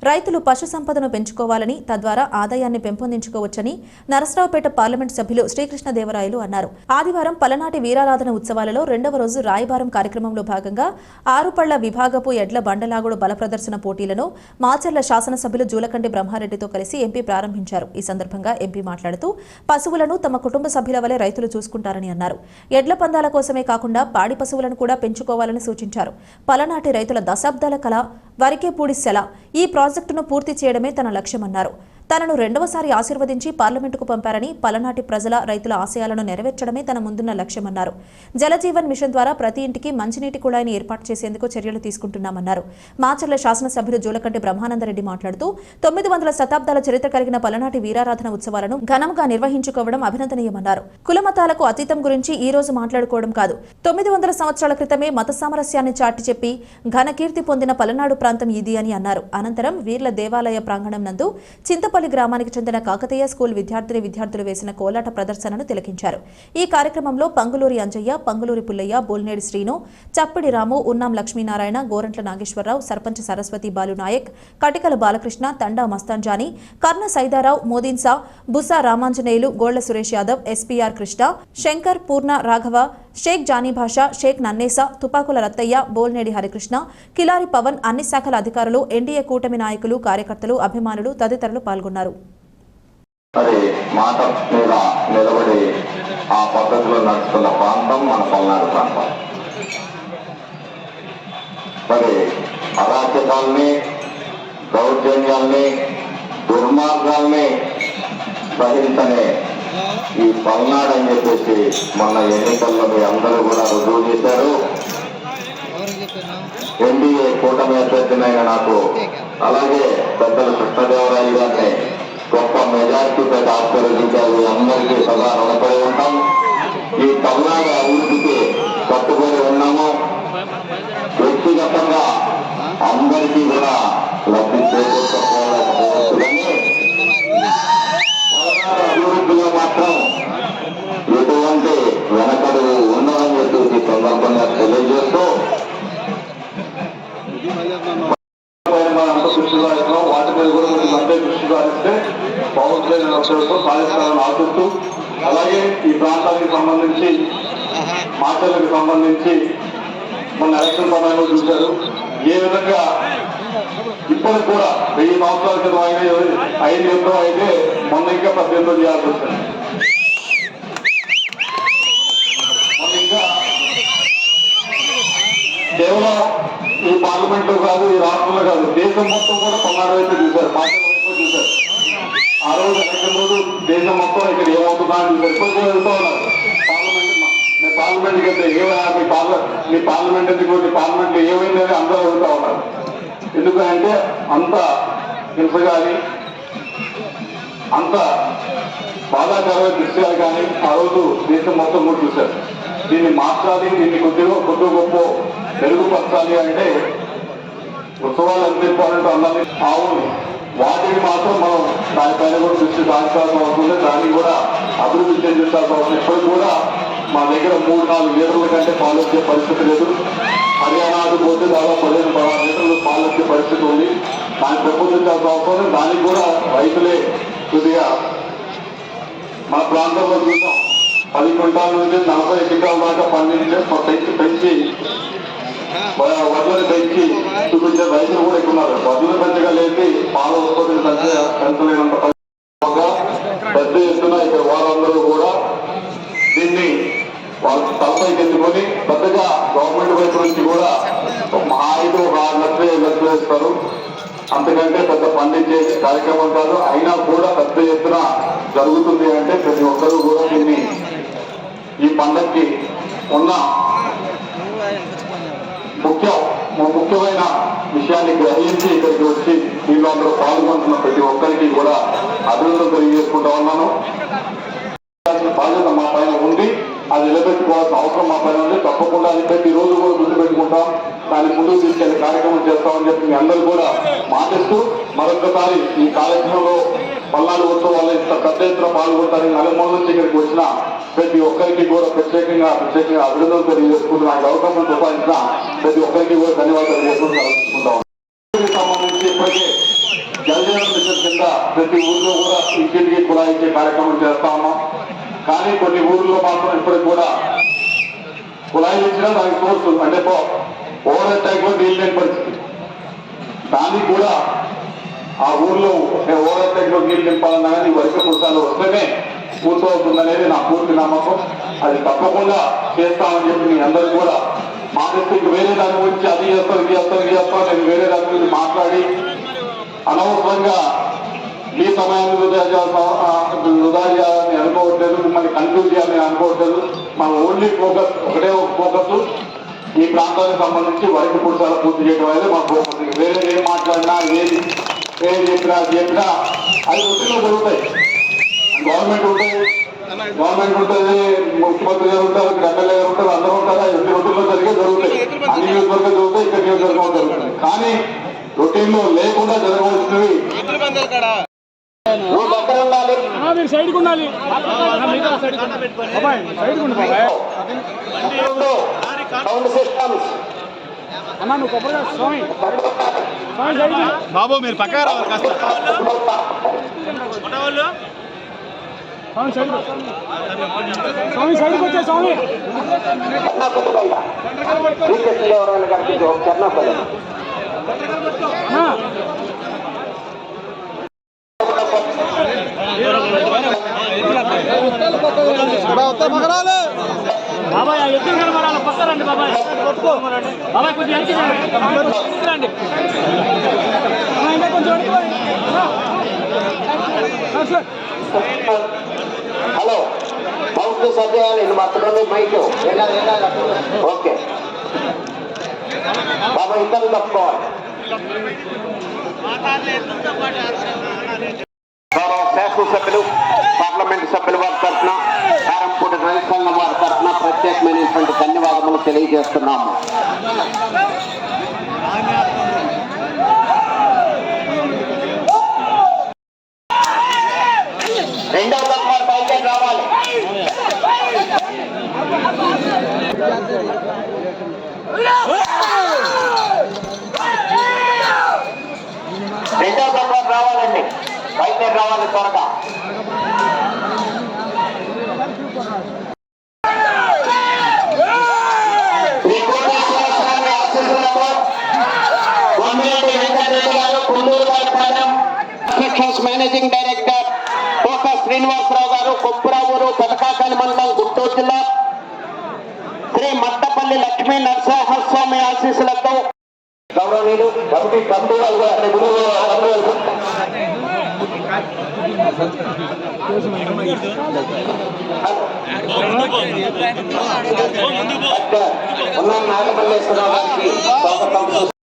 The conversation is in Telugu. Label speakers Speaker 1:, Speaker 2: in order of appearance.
Speaker 1: రైతులు పశు సంపదను పెంచుకోవాలని తద్వారా ఆదాయాన్ని పెంపొందించుకోవచ్చని నరసరావుపేట పార్లమెంట్ సభ్యులు శ్రీకృష్ణదేవరాయలు అన్నారు. ఆదివారం పలనాటి వీరారాధన ఉత్సవాలలో రెండవ రోజు రాయబారం కార్యక్రమంలో భాగంగా ఆరుపళ్ల విభాగపు ఎడ్ల బండలాగుడు బల ప్రదర్శన పోటీలను మాచర్ల శాసనసభ్యులు జూలకంటి బ్రహ్మారెడ్డితో కలిసి ఎంపీ ప్రారంభించారు. ఈ సందర్భంగా ఎంపీ మాట్లాడుతూ పశువులను తమ కుటుంబ సభ్యుల వలె రైతులు చూసుకుంటారని అన్నారు. ఎడ్ల పందాల కోసమే కాకుండా పాడి పశువులను కూడా పెంచుకోవాలని సూచించారు. పలనాటి రైతుల దశాబ్దాల కళ వరికేపూడి సెల ఈ ప్రాజెక్టును పూర్తి చేయడమే తన లక్ష్యమన్నారు. తనను రెండవసారి ఆశీర్వదించి పార్లమెంటుకు పంపారని, పలనాటి ప్రజల రైతుల ఆశయాలను నెరవేర్చడమే తన ముందున్న లక్ష్యమన్నారు. జలజీవన్ మిషన్ ద్వారా ప్రతి ఇంటికి మంచినీటి కుళాయిని ఏర్పాటు చేసేందుకు చర్యలు తీసుకుంటున్నామన్నారు. మాచర్ల శాసనసభ్యులు జూలకంటి బ్రహ్మానందరెడ్డి మాట్లాడుతూ 900 శతాబ్దాల చరిత్ర కలిగిన పలనాటి వీరారాధన ఉత్సవాలను ఘనంగా నిర్వహించుకోవడం అభినందనీయమన్నారు. కులమతాలకు అతీతం గురించి ఈ రోజు మాట్లాడుకోవడం కాదు, 900 సంవత్సరాల క్రితమే మత సామరస్యాన్ని చాటి చెప్పి ఘనకీర్తి పొందిన పలనాడు ప్రాంతం ఇది అని అన్నారు. అనంతరం వీర్ల దేవాలయ ప్రాంగణం నందు చింతపల్లి గ్రామానికి చెందిన కాకతీయ స్కూల్ విద్యార్థులు వేసిన కోలాట ప్రదర్శనను తిలకించారు. ఈ కార్యక్రమంలో పంగులూరి అంజయ్య, పంగులూరి పుల్లయ్య, బోల్నేడి శ్రీను, చప్పిడి రాము, ఉన్నాం లక్ష్మీనారాయణ, గోరంట్ల నాగేశ్వరరావు, సర్పంచ్ సరస్వతి బాలునాయక్, కటికల బాలకృష్ణ, తండా మస్తాన్జానీ, కర్ణ సైదారావు, మోదీన్సా, బుసా రామాంజనేయులు, గోళ్ల సురేష్ యాదవ్, ఎస్పీఆర్ కృష్ణ, శంకర్, పూర్ణ రాఘవ, షేక్ జానీ భాష, షేక్ నన్నేసా, తుపాకుల రత్తయ్య, బోల్నేడి హరికృష్ణ, కిలారి పవన్, అన్ని శాఖల అధికారులు, ఎన్డీఏ కూటమి నాయకులు, కార్యకర్తలు, అభిమానులు తదితరులు పాల్గొన్నారు.
Speaker 2: మాట మీద నిలబడి ఆ పద్ధతిలో నడుస్తున్న ప్రాంతం మన పల్నాడు ప్రాంతం. మరి అరాచకాల్ని, దౌర్జన్యాల్ని, దుర్మార్గాల్ని సహించనే ఈ పల్నాడు అని చెప్పేసి మొన్న ఎన్నికల్లో మీ అందరూ కూడా రుజువు చేశారు. ఎన్డీఏ కూటమి అభ్యర్థినైన నాకు, అలాగే పెద్దలు కృష్ణదేవరాయలు గారిని గొప్ప మెజార్టీ పెద్ద ఆశీర్వదించారు. అందరికీ సదా రుణపడి ఉంటాం. ఈ పల్నాడు అభివృద్ధికి కట్టుబడి ఉన్నాము. వ్యక్తిగతంగా అందరికీ కూడా లబ్ధి చేకూర్చుకోలేకపోవచ్చుదని అభివృద్ధిలో మాత్రం ఎటువంటి వెనకడుగు ఉండదని చెప్పి సందర్భంగా తెలియజేస్తూ వాటి మీద కూడా అంతే దృష్టి సారిస్తే బాగుంటుందని లక్ష్యంతో సాధిస్తారని ఆశిస్తూ, అలాగే ఈ ప్రాంతానికి సంబంధించి మాటలకు సంబంధించి మొన్న ఎలక్షన్ సమయంలో చూశారు ఏ విధంగా ఇప్పటికి కూడా 1000 సంవత్సరాల క్రితం అయిన యుద్ధం అయితే మొన్న ఇంకా 18 చేయాల్సి వచ్చింది. మొన్న ఇంకా కేవలం ఈ పార్లమెంట్ లో కాదు, ఈ రాష్ట్రంలో కాదు, దేశం మొత్తం కూడా పల్నాడు వైపు చూశారు, పార్టీ వైపు చూశారు. ఆ రోజు ఎలక్షన్ రోజు దేశం మొత్తం ఇక్కడ ఏమవుతుందా అని చూశారు. ఇప్పుడు కూడా వెళ్తూ ఉన్నారు. పార్లమెంట్కి వెళ్తే మీ పార్లమెంట్ ఎందుకు, మీ పార్లమెంట్ లో ఏమైంది అని అందరూ వెళ్తూ ఉన్నారు. ఎందుకంటే అంత హింస కానీ, అంత బాధాకరమైన దృశ్యాలు కానీ ఆ రోజు దేశం మొత్తం కూడా చూశారు. దీన్ని మార్చాలి, దీన్ని కొద్ది గొప్ప మెరుగుపరచాలి అంటే ఉత్సవాలు ఎంత ఇంపార్టెంట్ అన్నది అవును. వాటిని మాత్రం మనం దానిపైన కూడా దృష్టి సాధించాల్సిన అవుతుంది. దాన్ని కూడా అభివృద్ధి చెందించాల్సిన అవసరం. ఇప్పటికి కూడా మా దగ్గర 3-4 లీటర్ల కంటే పాలు వచ్చే పరిస్థితి లేదు. హర్యానాకు పోతే దాదాపు 15-16 లీటర్లు పాలు వచ్చే పరిస్థితి ఉంది. దాన్ని పెంపొందించాల్సిన అవసరం. దానికి కూడా రైతులే కొద్దిగా మన ప్రాంతంలో చూసాం 10 క్వింటాల నుంచి 40 క్వింటాల దాకా పెంచి వడ్లను పెంచి చూపించే రైతులు కూడా ఎక్కున్నారు. వడ్లను పెంచగా లేచి పాల ఉత్పత్తిని పెంచలేనంత పెద్ద ఎత్తున ఇక్కడ వారందరూ కూడా దీన్ని వాళ్ళు తలపైకి ఎత్తుకొని పెద్దగా గవర్నమెంట్ వైపు నుంచి కూడా 5 లక్షలు 7 లక్షలు ఇస్తారు. అంతకంటే పెద్ద పండించే కార్యక్రమం కాదు. అయినా కూడా పెద్ద ఎత్తున జరుగుతుంది అంటే ప్రతి ఒక్కరూ కూడా దీన్ని ఈ పండగకి ఉన్న ముఖ్యమైన విషయాన్ని గ్రహించి ఇక్కడికి వచ్చి దీనిలో అందరూ పాల్గొంటున్న ప్రతి ఒక్కరికి కూడా అభినందనలు తెలియజేసుకుంటా ఉన్నాను. బాధ్యత మా పైన ఉంది, అది నిలబెట్టుకోవాల్సిన అవసరం మా పైన ఉంది. తప్పకుండా అది ప్రతిరోజు కూడా గుర్తుపెట్టుకుంటాం, దాన్ని ముందుకు తీసుకెళ్లే కార్యక్రమం చేస్తామని చెప్పి మీ అందరూ కూడా మాటిస్తూ మరొకసారి ఈ కార్యక్రమంలో పల్నాడు ఉత్సవాలు ఇంత పెద్ద ఎత్తున పాల్గొంటారని నలుమూల నుంచి ఇక్కడికి వచ్చిన ప్రతి ఒక్కరికి కూడా ప్రత్యేకంగా అభినందనలు తెలియజేసుకుంటూ నాకు అవకాశం సంపాదించిన ప్రతి ఒక్కరికి కూడా ధన్యవాదాలు చేసుకుంటూ సంబంధించి ఇప్పటికే జలజీవన మిషన్ కింద ప్రతి ఊర్లో కూడా ఇంటింటికి కుళాయి ఇచ్చే కార్యక్రమం చేస్తా ఉన్నాం. కానీ కొన్ని ఊర్లో మాత్రం ఇప్పటికి కూడా కుళాయిలు ఇచ్చినా దానికి సోర్సు అంటే ఓవర్ అటాక్ లో నీళ్ళు లేని పరిస్థితి. దానికి కూడా ఆ ఊర్లో ఓవర్ అటాక్ లో నీళ్ళు నింపాలన్నా కానీ వర్ష పురుషాలు వస్తేనే పూర్తవుతుందనేది నా పూర్తి నమ్మకం. అది తప్పకుండా చేస్తామని చెప్పి మీ అందరూ కూడా మాకు వేరే దాని గురించి అది చేస్తాం ఇది చేస్తాం ఇది చేస్తాం నేను వేరే దాని గురించి మాట్లాడి అనవసరంగా ఈ సమయాన్ని వృధా చేయాలని అనుకోవట్లేదు, మిమ్మల్ని కన్ఫ్యూజ్ చేయాలని అనుకోవట్లేదు. మన ఓన్లీ ఫోకస్ ఒకటే ఒక ఫోకస్ ఈ ప్రాంతానికి సంబంధించి వరకు పురుషాలు పూర్తి చేయడం అనేది మా ఫోకస్. వేరే ఏం మాట్లాడినా ఏది చెప్పినా అది వృత్తిలో జరుగుతాయి. గవర్నమెంట్ ఉంటుంది, ముఖ్యమంత్రి గారు ఉంటారు, ఎమ్మెల్యే గారు ఉంటారు, అందరూ ఉంటారు. ఎన్ని రొటీన్లో జరిగే జరుగుతాయి, అన్ని నియోజకవర్గాలు జరుగుతాయి, ఇక్కడ నియోజకవర్గం జరుగుతుంది. కానీ రొటీన్లో లేకుండా జరగవలసినవి
Speaker 3: సైడ్ ఉండాలి. అన్నా నువ్వు కొబ్బరిగా స్వామి బాబు మీరు పక్కన రావాలి కాస్త. స్వామి సైడ్ స్వామి సైడ్కి వచ్చే స్వామి బాబాయ్ ఎత్తులు కనబడాలి. పక్క రండి బాబాయ్, బాబాయ్ కొంచెం రండి, కొంచెం
Speaker 4: హలో మౌత్ సర్దేయాలి మాత్రం మైక్ ఓకే బాబా ఇద్దరు తప్పుకోవాలి. శాసనసభ్యులు పార్లమెంటు సభ్యుల వారి తరఫున కారంపూడి రైతాంగం వారి తరఫున ప్రత్యేకమైనటువంటి ధన్యవాదములు తెలియజేస్తున్నాము. రెండవ తరఫున పైకి రావాలి. రెండవ తరఫున రావాలండి, పైకి రావాలి త్వరగా. మేనేజింగ్ డైరెక్టర్ ఫోకస్ శ్రీనివాసరావు గారు, కొప్పురావూరు, పెదకాకలి మండలం, గుంటూరు జిల్లా. శ్రీ మట్టపల్లి లక్ష్మీ నరసింహస్వామి ఆశీస్సులతో గౌరవనీయులు నాగమల్లేశ్వరరావు గారికి స్వాగతం.